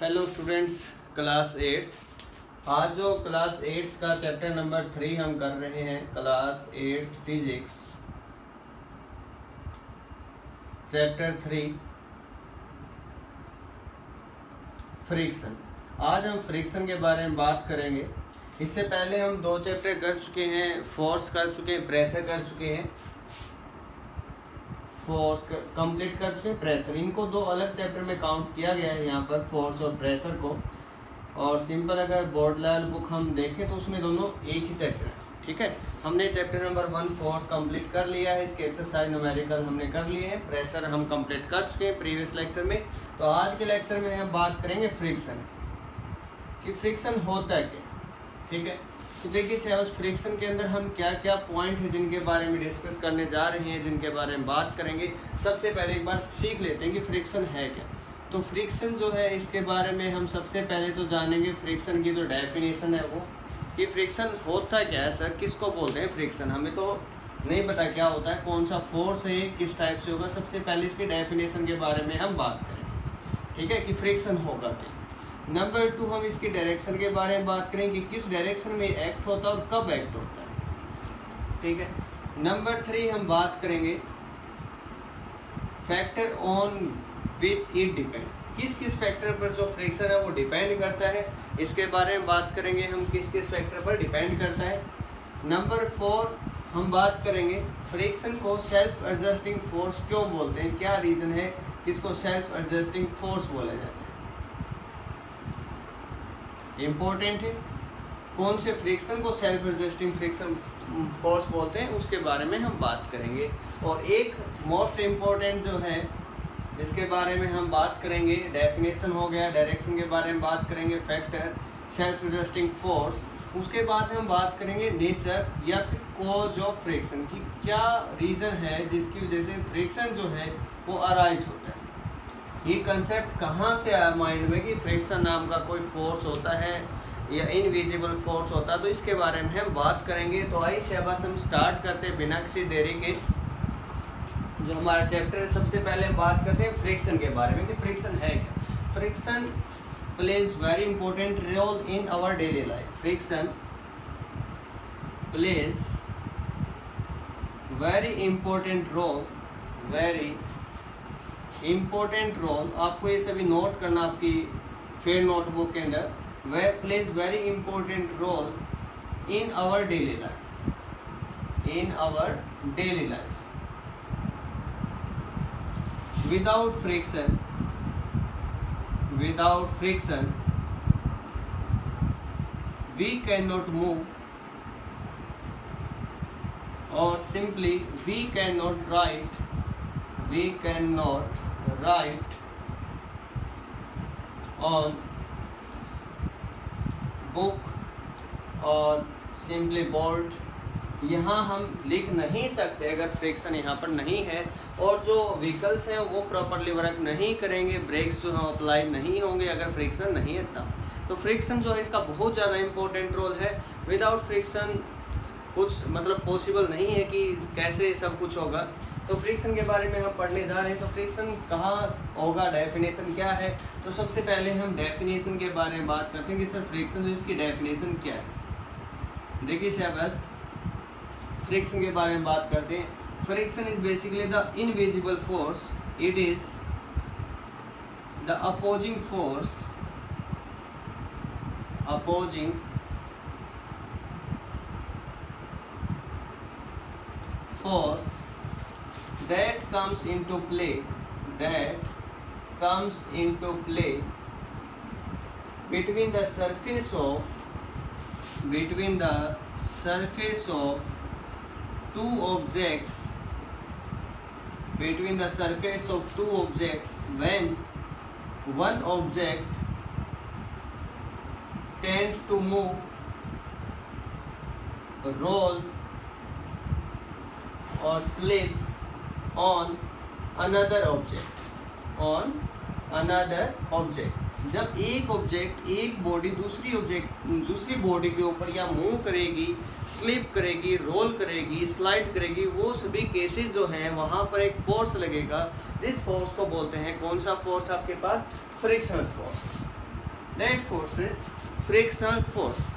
Hello students, class 8। आज जो class 8 का चैप्टर नंबर 3 हम कर रहे हैं, क्लास 8 फिजिक्स चैप्टर 3 फ्रिक्शन। आज हम फ्रिक्शन के बारे में बात करेंगे। इससे पहले हम दो चैप्टर कर चुके हैं, फोर्स कर चुके हैं, प्रेशर कर चुके हैं। फोर्स कंप्लीट कर चुके हैं, प्रेशर। इनको दो अलग चैप्टर में काउंट किया गया है यहाँ पर, फोर्स और प्रेशर को। और सिंपल अगर बोर्ड लेवल बुक हम देखें तो उसमें दोनों एक ही चैप्टर है। ठीक है, हमने चैप्टर नंबर 1 फोर्स कंप्लीट कर लिया है। इसके एक्सरसाइज न्यूमेरिकल हमने कर लिए हैं। प्रेशर हम कंप्लीट कर चुके हैं प्रीवियस लेक्चर में। तो आज के लेक्चर में हम बात करेंगे फ्रिक्शन कि फ्रिक्शन होता है क्या। ठीक है, तो देखिए सिलेबस फ्रिक्शन के अंदर हम क्या क्या पॉइंट है जिनके बारे में डिस्कस करने जा रहे हैं, जिनके बारे में बात करेंगे। सबसे पहले एक बार सीख लेते हैं कि फ्रिक्शन है क्या। तो फ्रिक्शन जो है, इसके बारे में हम सबसे पहले तो जानेंगे फ्रिक्शन की जो डेफिनेशन है वो, कि फ्रिक्शन होता क्या है सर, किसको बोलते हैं फ्रिक्शन। हमें तो नहीं पता क्या होता है, कौन सा फोर्स है, किस टाइप से होगा। सबसे पहले इसके डेफिनेशन के बारे में हम बात करें। ठीक है, कि फ्रिक्शन होगा क्या। नंबर 2 हम इसकी डायरेक्शन के बारे में बात करें कि किस डायरेक्शन में एक्ट होता है और कब एक्ट होता है। ठीक है, नंबर 3 हम बात करेंगे factor on which it depend, किस किस फैक्टर पर जो फ्रिक्शन है वो डिपेंड करता है। इसके बारे में बात करेंगे हम, किस किस फैक्टर पर डिपेंड करता है। नंबर 4 हम बात करेंगे फ्रिक्शन को सेल्फ एडजस्टिंग फोर्स क्यों बोलते हैं, क्या रीज़न है इसको सेल्फ एडजस्टिंग फोर्स बोला जाता है। इम्पोर्टेंट है, कौन से फ्रिक्शन को सेल्फ एडजस्टिंग फ्रिक्शन फोर्स बोलते हैं, उसके बारे में हम बात करेंगे। और एक मोस्ट इम्पोर्टेंट जो है जिसके बारे में हम बात करेंगे, डेफिनेशन हो गया, डायरेक्शन के बारे में बात करेंगे, फैक्टर, सेल्फ एडजस्टिंग फोर्स। उसके बाद हम बात करेंगे नेचर या फिर कॉज ऑफ फ्रिक्शन की, क्या रीज़न है जिसकी वजह से फ्रिक्शन जो है वो अराइज होता है। ये कंसेप्ट कहाँ से आया माइंड में कि फ्रिक्शन नाम का कोई फोर्स होता है या इनविजिबल फोर्स होता है, तो इसके बारे में हम बात करेंगे। तो आइए शाबाश हम स्टार्ट करते हैं बिना किसी देरी के जो हमारा चैप्टर है। सबसे पहले हम बात करते हैं फ्रिक्शन के बारे में कि फ्रिक्शन है क्या। Friction plays very important role in our daily life. Friction plays very important role, very important role. आपको ये सभी नोट करना आपकी फेयर नोटबुक के अंदर। वह plays very important role in our daily life, in our daily life. Without friction, without friction we can not move, और simply we can not write, we cannot write on book और simply board। यहाँ हम लिख नहीं सकते अगर friction यहाँ पर नहीं है। और जो व्हीकल्स हैं वो प्रॉपरली वर्क नहीं करेंगे, ब्रेक्स जो हैं अप्लाई नहीं होंगे अगर फ्रिक्शन नहीं है तब। तो फ्रिक्शन जो है इसका बहुत ज़्यादा इम्पोर्टेंट रोल है। विदाउट फ्रिक्शन कुछ मतलब पॉसिबल नहीं है कि कैसे सब कुछ होगा। तो फ्रिक्शन के बारे में हम पढ़ने जा रहे हैं। तो फ्रिक्शन कहाँ होगा, डेफिनेशन क्या है। तो सबसे पहले हम डेफिनेशन के बारे में बात करते हैं कि सर फ्रिक्शन जो इसकी डेफिनेशन क्या है। देखिए शाबाश, फ्रिक्शन के बारे में बात करते हैं। Friction is basically the invisible force, it is the opposing force, opposing force that comes into play, that comes into play between the surface of, between the surface of two objects, between the surface of two objects when one object tends to move, roll or slip on another object, on another object। जब एक object, एक body दूसरी body के ऊपर या move करेगी, slip करेगी, role करेगी, स्लाइड करेगी, वो सभी केसेस जो हैं वहाँ पर एक फोर्स लगेगा। इस फोर्स को बोलते हैं, कौन सा फोर्स आपके पास, frictional force. That force is frictional force.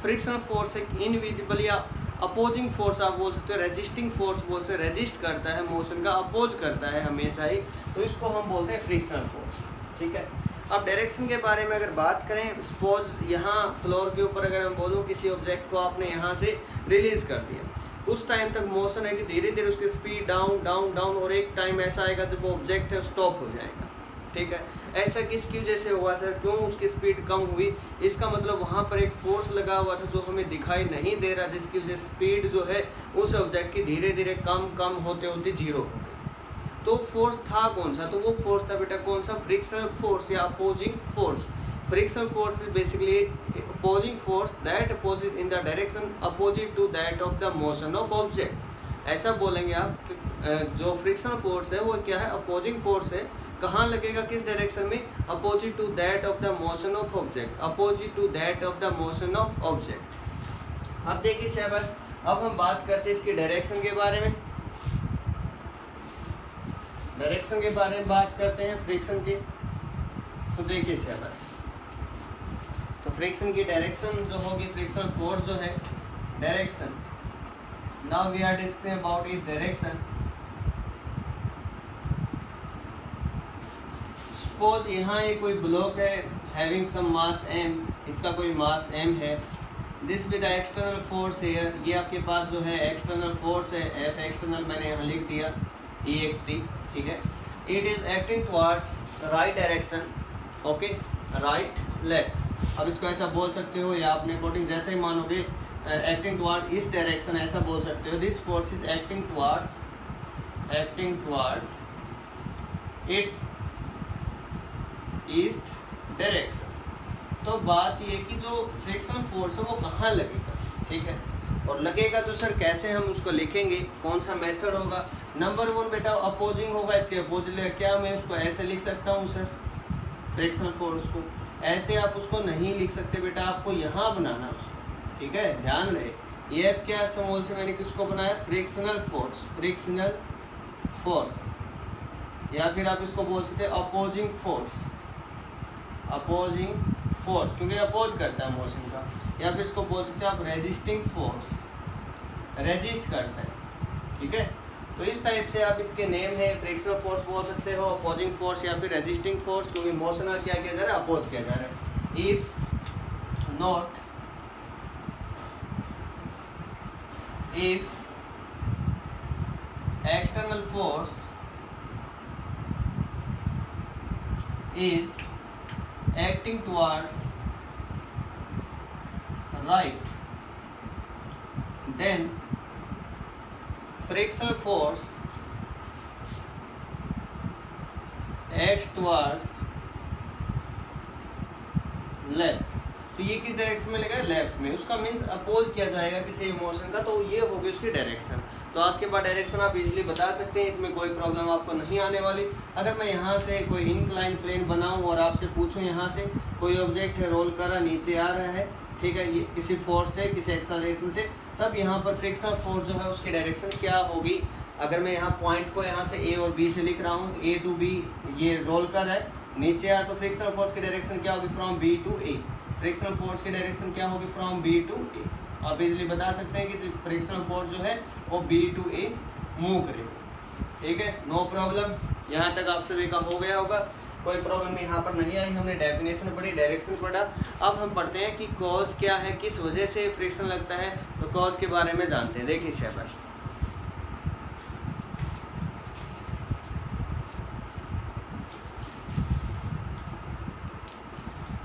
Frictional force एक इनविजिबल या अपोजिंग फोर्स आप बोल सकते हो, रेजिस्टिंग फोर्स बोल सकते हो, रेजिस्ट करता है, मोशन का अपोज करता है हमेशा ही, तो इसको हम बोलते हैं फ्रिक्शनल फोर्स। ठीक है, अब डायरेक्शन के बारे में अगर बात करें, सपोज यहाँ फ्लोर के ऊपर अगर हम बोलूँ किसी ऑब्जेक्ट को आपने यहाँ से रिलीज कर दिया, उस टाइम तक मोशन है कि धीरे धीरे उसकी स्पीड डाउन डाउन डाउन, और एक टाइम ऐसा आएगा जब वो ऑब्जेक्ट है स्टॉप हो जाएगा। ठीक है, ऐसा किसकी वजह से हुआ सर, क्यों उसकी स्पीड कम हुई? इसका मतलब वहाँ पर एक फोर्स लगा हुआ था जो हमें दिखाई नहीं दे रहा, जिसकी वजह से स्पीड जो है उस ऑब्जेक्ट की धीरे धीरे कम कम होते होते जीरो हो गई। तो फोर्स था कौन सा? तो वो फोर्स था बेटा कौन सा? फ्रिक्शनल फोर्स या opposing force. Frictional force is basically opposing force that opposite in the direction opposite to that of the motion of object. ऐसा बोलेंगे आप कि जो फ्रिक्शनल फोर्स है वो क्या है? अपोजिंग फोर्स है। कहाँ लगेगा, किस डायरेक्शन में? Opposite to that of the motion of object, opposite to that of the motion of object. अब देखिए शाबाश, अब हम बात करते हैं इसके डायरेक्शन के बारे में। डायरेक्शन के बारे में बात करते हैं फ्रिक्शन की। तो देखिए शाबाश, तो फ्रिक्शन की डायरेक्शन जो होगी, फ्रिक्शनल फोर्स जो है direction, now we are discussing about इस डायरेक्शन। सपोज यहाँ ये कोई ब्लॉक है हैविंग सम मास m, इसका कोई मास m है, this with external force here, ये आपके पास जो है एक्सटर्नल फोर्स है, F एक्सटर्नल मैंने यहाँ लिख दिया EXT। ठीक है, it is acting towards right direction, okay, right left. अब इसको ऐसा बोल सकते हो या अपने अकॉर्डिंग जैसे ही मानोगे, एक्टिंग टुवर्ड इस डायरेक्शन, ऐसा बोल सकते हो this force is acting towards it's east direction. तो बात ये कि जो फ्रिक्शनल फोर्स है वो कहाँ लगेगा, ठीक है, और लगेगा तो सर कैसे हम उसको लिखेंगे, कौन सा मेथड होगा? नंबर 1 बेटा अपोजिंग होगा, इसके अपोजिट क्या मैं उसको ऐसे लिख सकता हूँ सर? फ्रिक्शनल फोर्स को ऐसे आप उसको नहीं लिख सकते बेटा, आपको यहाँ बनाना उसको। ठीक है, ध्यान रहे, ये क्या समोल से मैंने किसको बनाया? फ्रिक्शनल फोर्स, फ्रिक्शनल फोर्स, या फिर आप इसको बोल सकते हैं अपोजिंग फोर्स, अपोजिंग फोर्स क्योंकि अपोज करता है मोशन का, या फिर इसको बोल सकते हैं आप रेजिस्टिंग फोर्स, रेजिस्ट करता है। ठीक है, तो इस टाइप से आप इसके नेम है, फ्रिक्शनल फोर्स बोल सकते हो, अपोजिंग फोर्स या फिर रेजिस्टिंग फोर्स, क्योंकि मोशन का क्या किया जा रहा है? अपोज किया जा रहा है। If not, if external force is acting towards right, then frictional force acts towards left। तो ये किस डायरेक्शन में लगेगा? लेफ्ट में। उसका मीन्स अपोज किया जाएगा किसी मोशन का, तो ये होगी उसकी डायरेक्शन। तो आज के बाद डायरेक्शन आप इजीली बता सकते हैं, इसमें कोई प्रॉब्लम आपको नहीं आने वाली। अगर मैं यहाँ से कोई इंक्लाइन प्लेन बनाऊँ और आपसे पूछूँ यहाँ से कोई ऑब्जेक्ट है रोल कर रहा, नीचे आ रहा है, ठीक है, ये किसी फोर्स से, किसी एक्सेलरेशन से, तब यहाँ पर फ्रिक्शनल फोर्स जो है उसकी डायरेक्शन क्या होगी? अगर मैं यहाँ पॉइंट को यहाँ से A और B से लिख रहा हूँ, A to B ये रोल कर रहा है, नीचे आ, तो फ्रिक्शनल फोर्स की डायरेक्शन क्या होगी? From B to A। Frictional force की डायरेक्शन क्या होगी? From B to A। आप इजीली बता सकते हैं कि फ्रिक्शनल फोर्स जो है वो B to A मूव करेगा। ठीक है, नो प्रॉब्लम। यहाँ तक आप सभी का हो गया होगा, कोई प्रॉब्लम यहाँ पर नहीं आई। हमने डेफिनेशन पढ़ी, डायरेक्शन पढ़ा। अब हम पढ़ते हैं कि कॉज क्या है, किस वजह से फ्रिक्शन लगता है, तो कॉज के बारे में जानते हैं। देखिए शाबाश,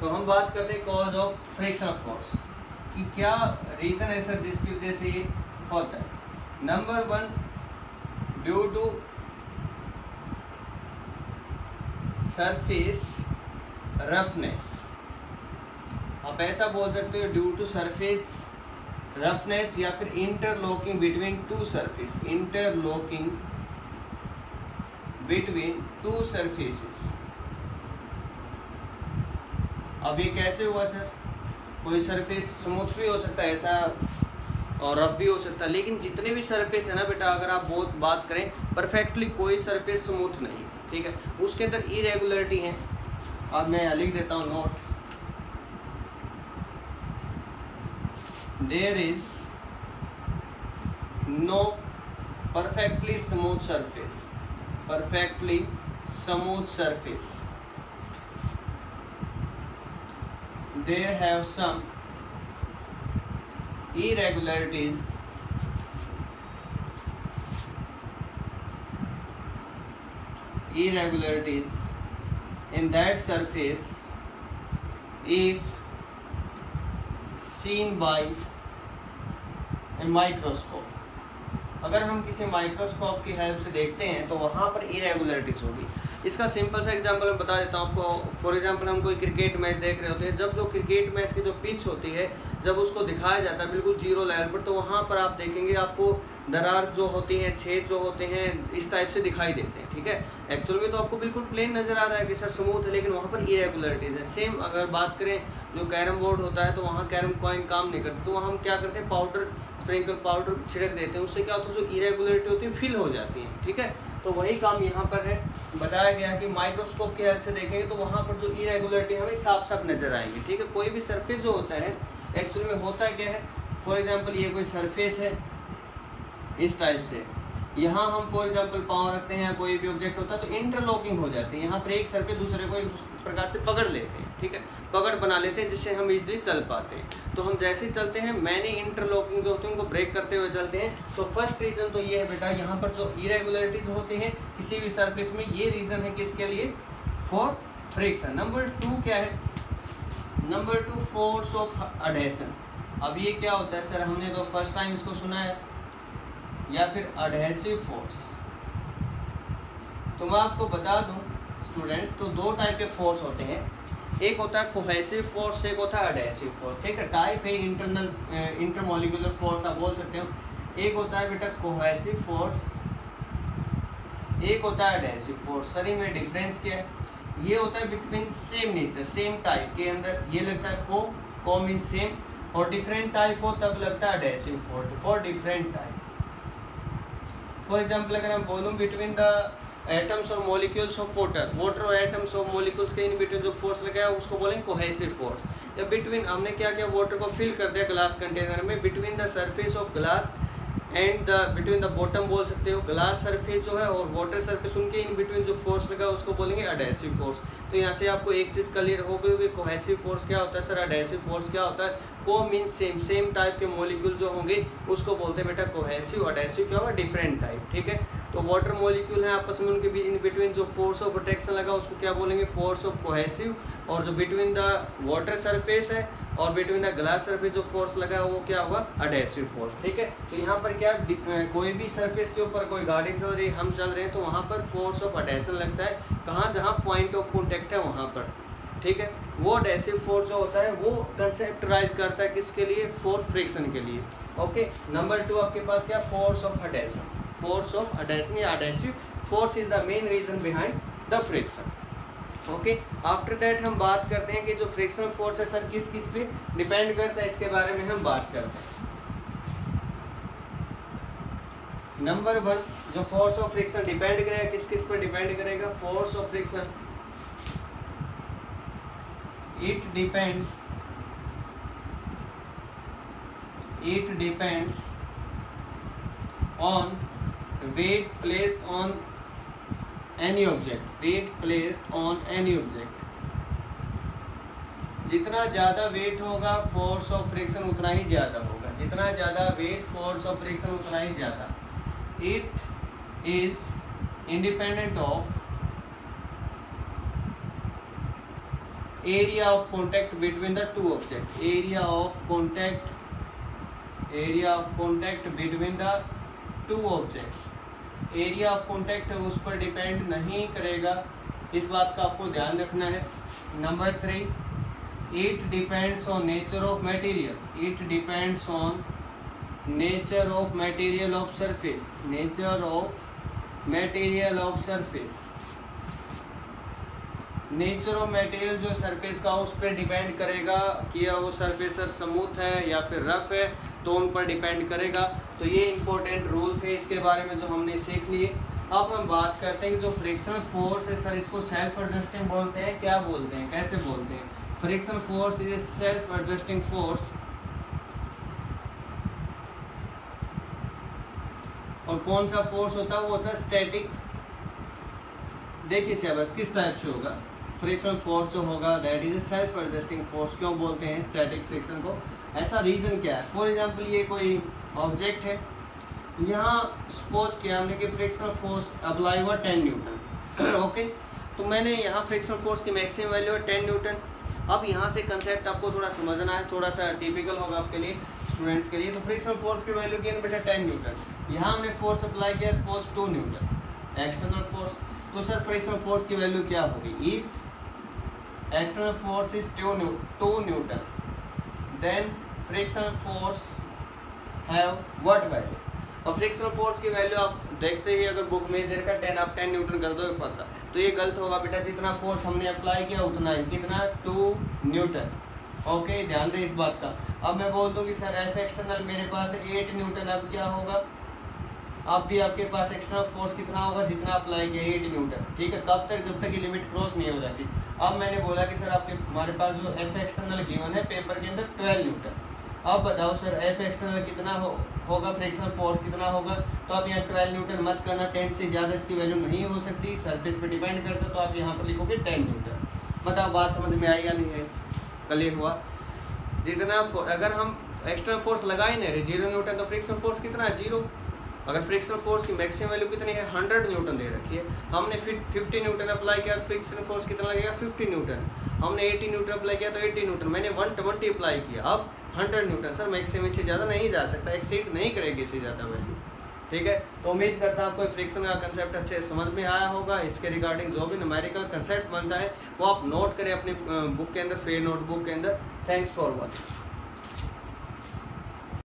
तो हम बात करते हैं कॉज ऑफ फ्रिक्शनल फोर्स कि क्या रीजन है सर जिसकी वजह से ये होता है। Number 1, due to surface roughness. आप ऐसा बोल सकते हो, ड्यू टू सरफेस रफनेस, या फिर interlocking between two surface, interlocking between two surfaces. अब ये कैसे हुआ सर? कोई सरफेस स्मूथ भी हो सकता है ऐसा, और रफ भी हो सकता है, लेकिन जितने भी सरफेस है ना बेटा, अगर आप बहुत बात करें परफेक्टली, कोई सरफेस स्मूथ नहीं है। ठीक है, उसके अंदर इरेगुलरिटी है। अब मैं लिख देता हूँ note, there is no perfectly smooth surface, perfectly smooth surface. There have some irregularities in that surface if seen by a microscope. अगर हम किसी माइक्रोस्कोप की हेल्प से देखते हैं तो वहाँ पर इरेगुलरिटीज होगी। इसका सिंपल सा एग्जांपल मैं बता देता हूँ आपको। फॉर एग्जांपल हम कोई क्रिकेट मैच देख रहे होते हैं, जब जो क्रिकेट मैच की जो पिच होती है जब उसको दिखाया जाता है बिल्कुल जीरो लेवल पर, तो वहाँ पर आप देखेंगे आपको दरार जो होती हैं, छेद जो होते हैं इस टाइप से दिखाई देते हैं। ठीक है, एक्चुअल में तो आपको बिल्कुल प्लेन नज़र आ रहा है कि सर स्मूथ है, लेकिन वहाँ पर इरेगुलरिटीज़ है। सेम अगर बात करें जो कैरम बोर्ड होता है तो वहाँ कैरम कॉइन काम नहीं करती, तो वहाँ हम क्या करते हैं पाउडर, स्प्रिंकल पाउडर छिड़क देते हैं, उससे क्या होता है जो इरेगुलरिटी होती है फिल हो जाती है। ठीक है, तो वही काम यहाँ पर है। बताया गया है कि माइक्रोस्कोप की हेल्प से देखेंगे तो वहाँ पर जो इरेगुलरिटी हमें साफ साफ नजर आएंगी। ठीक है, कोई भी सरफेस जो होता है एक्चुअल में होता क्या है, फॉर एग्जांपल ये कोई सरफेस है इस टाइप से, यहाँ हम फॉर एग्जांपल पाँव रखते हैं या कोई भी ऑब्जेक्ट होता है तो इंटरलॉकिंग हो जाती है। यहाँ पर एक सरफेस दूसरे को एक प्रकार से पकड़ लेते हैं। ठीक है, पकड़ बना लेते हैं जिससे हम इजीली चल पाते हैं। तो हम जैसे ही चलते हैं मैंने इंटरलॉकिंग जो होती है उनको ब्रेक करते हुए चलते हैं। तो फर्स्ट रीजन तो ये है बेटा, यहाँ पर जो इरेगुलरिटीज होती हैं किसी भी सरफेस में, ये रीजन है किसके लिए, फॉर फ्रिक्शन। नंबर 2 क्या है, नंबर 2 फोर्स ऑफ एडहेशन। अब ये क्या होता है सर, हमने तो फर्स्ट टाइम इसको सुना है, या फिर एडहेसिव फोर्स। तो मैं आपको बता दूं स्टूडेंट्स, तो दो टाइप के फोर्स होते हैं, एक होता है कोहेसिव फोर्स, एक होता है एडहेसिव फोर्स। ठीक है, टाइप है इंटरनल इंटरमोलिकुलर फोर्स आप बोल सकते हो। एक होता है बेटा कोहेसिव फोर्स, एक होता है एडहेसिव फोर्स। सर इनमें डिफरेंस क्या है, ये होता है between same nature, same type के अंदर ये लगता है को मीन सेम, और डिफरेंट टाइप हो तब लगता है adhesive force for different type. For example अगर हम बोलूँ बिटवीन द एटम्स और मॉलिक्यूल्स ऑफ वाटर और एटम्स और मॉलिक्यूल्स के इन बिटवीन जो फोर्स लगाया उसको बोलेंगे कोहेसिव फोर्स। या बिटवीन, हमने क्या किया, वाटर को फिल कर दिया ग्लास कंटेनर में, between the surface of glass and the between the bottom बोल सकते हो, ग्लास सरफेस जो है और वाटर सरफेस, उनके इन बिटवीन जो फोर्स लगा उसको बोलेंगे एडहेसिव फोर्स। तो यहाँ से आपको एक चीज़ क्लियर हो गई कि कोहेसिव फोर्स क्या होता है सर, एडहेसिव फोर्स क्या होता है, को मीन सेम, सेम टाइप के मॉलिक्यूल जो होंगे उसको बोलते हैं बेटा कोहेसिव। एडहेसिव क्या होगा, डिफरेंट टाइप। ठीक है, तो वाटर मॉलिक्यूल है आपस में, उनके इन बिटवीन जो फोर्स ऑफ अट्रैक्शन लगा उसको क्या बोलेंगे, फोर्स ऑफ कोहेसिव। और जो बिटवीन द वाटर सरफेस है और बिटवीन द ग्लास सरफेस जो फोर्स लगा वो क्या होगा, एडहेसिव फोर्स। ठीक है, तो यहाँ पर क्या कोई भी सरफेस के ऊपर कोई गाड़ी चल रही है, हम चल रहे हैं, तो वहाँ पर फोर्स ऑफ एडहेशन लगता है, कहाँ, जहाँ पॉइंट ऑफ कॉन्टेक्ट है वहाँ पर। ठीक है, वो एडहेसिव फोर्स जो होता है वो कंसेप्टराइज करता है किसके लिए, फॉर फ्रिक्शन के लिए। ओके, नंबर 2 आपके पास क्या, force of adhesion. Force of adhesion या adhesive force is the main reason behind the friction. Okay, after that हम बात करते हैं कि जो फ्रिक्शनल फोर्स है सर किस किस पे डिपेंड करता है, इसके बारे में हम बात करते हैं। नंबर 1 जो फोर्स ऑफ फ्रिक्शन डिपेंड करेगा किस किस पर डिपेंड करेगा, force of friction it depends on weight placed on any object, जितना ज़्यादा वेट होगा फोर्स ऑफ फ्रिक्शन उतना ही ज़्यादा होगा, जितना ज़्यादा वेट फोर्स ऑफ फ्रिक्शन उतना ही ज़्यादा। It is independent of area of contact between the two objects, area of contact between the two objects, area of contact उस पर डिपेंड नहीं करेगा, इस बात का आपको ध्यान रखना है। Number 3 it depends on nature of material, it depends on nature of material of surface, nature of material of surface, nature of material जो सरफेस का उस पर डिपेंड करेगा कि वो सरफेस स्मूथ है या फिर रफ है, तो उन पर डिपेंड करेगा। तो ये इंपॉर्टेंट रूल थे, इसके बारे में जो हमने सीख लिए। अब हम बात करते हैं कि जो फ्रिक्शनल फोर्स है सर इसको सेल्फ एडजस्टिंग बोलते हैं, क्या बोलते हैं, कैसे बोलते हैं। Frictional force is a self adjusting force, और कौन सा फोर्स होता है वो होता है स्टैटिक। देखिए सिलेबस किस टाइप से होगा, फ्रिक्शनल फोर्स जो होगा that is a self adjusting force. क्यों बोलते हैं स्टैटिक फ्रिक्शन को, ऐसा रीजन क्या है? फॉर एग्जांपल ये कोई ऑब्जेक्ट है, यहाँ सपोज किया हमने कि फ्रिक्शनल फोर्स अप्लाई हुआ 10 न्यूटन ओके, तो मैंने यहाँ फ्रिक्शनल फोर्स की मैक्सिमम वैल्यू है 10 न्यूटन। अब यहाँ से कंसेप्ट आपको थोड़ा समझना है, थोड़ा सा टिपिकल होगा आपके लिए स्टूडेंट्स के लिए। तो फ्रिक्शनल फोर्स की वैल्यू की बेटा 10 न्यूटन, यहाँ हमने फोर्स अप्लाई किया सपोज 2 न्यूटन एक्सटर्नल फोर्स। तो सर फ्रिक्शनल फोर्स की वैल्यू क्या होगी? If external force is 2 newton then frictional force have what value? और फ्रिक्शनल फोर्स की वैल्यू आप देखते ही अगर बुक में दे रखा 10, आप 10 न्यूटन कर दो पता, तो ये गलत होगा बेटा। जितना फोर्स हमने अप्लाई किया उतना ही, कितना 2 न्यूटन ओके, ध्यान रहे इस बात का। अब मैं बोल दूँ कि सर एफ एक्सटर्नल मेरे पास 8 न्यूटन, अब क्या होगा? अब भी आपके पास एक्सटर्नल फोर्स कितना होगा जितना अप्लाई किया 8 न्यूटन, ठीक है। कब तक? जब तक ये लिमिट क्रॉस नहीं हो जाती। अब मैंने बोला कि सर आपके हमारे पास जो एफ एक्सटर्नल गिवन है पेपर के अंदर 12 न्यूटन। अब बताओ सर एफ एक्सटर्नल कितना होगा, फ्रिक्शनल फोर्स कितना होगा? तो आप यहाँ 12 न्यूटन मत करना, 10 से ज़्यादा इसकी वैल्यू नहीं हो सकती, सरफेस पे डिपेंड करता, तो आप यहाँ पर लिखोगे 10 न्यूटन। बताओ बात समझ में आई या नहीं है? क्लियर हुआ? जितना अगर हम एक्सटर्नल फोर्स लगा ही नहीं रहे 0 न्यूटन, तो फ्रिक्शनल फोर्स कितना है? 0। अगर फ्रिक्शनल फोर्स की मैक्सिमम वैल्यू कितनी है? 100 न्यूटन दे रखी है। हमने 50 न्यूटन अप्लाई किया, फ्रिक्शनल फोर्स कितना लगेगा? 50 न्यूटन। हमने 80 न्यूटन अप्लाई किया तो 80 न्यूटन। मैंने 120 अप्लाई किया, अब 100 न्यूटन। सर मैक्सिमम से ज़्यादा नहीं जा सकता, एक्सीड नहीं करेगी इससे ज़्यादा वैल्यू, ठीक है। तो उम्मीद करता हूँ आपको फ्रिक्शन का कंसेप्ट अच्छे समझ में आया होगा। इसके रिगार्डिंग जो भी न्यूमेरिकल कंसेप्ट बनता है वो आप नोट करें अपनी बुक के अंदर, फेयर नोटबुक के अंदर। Thanks for watching.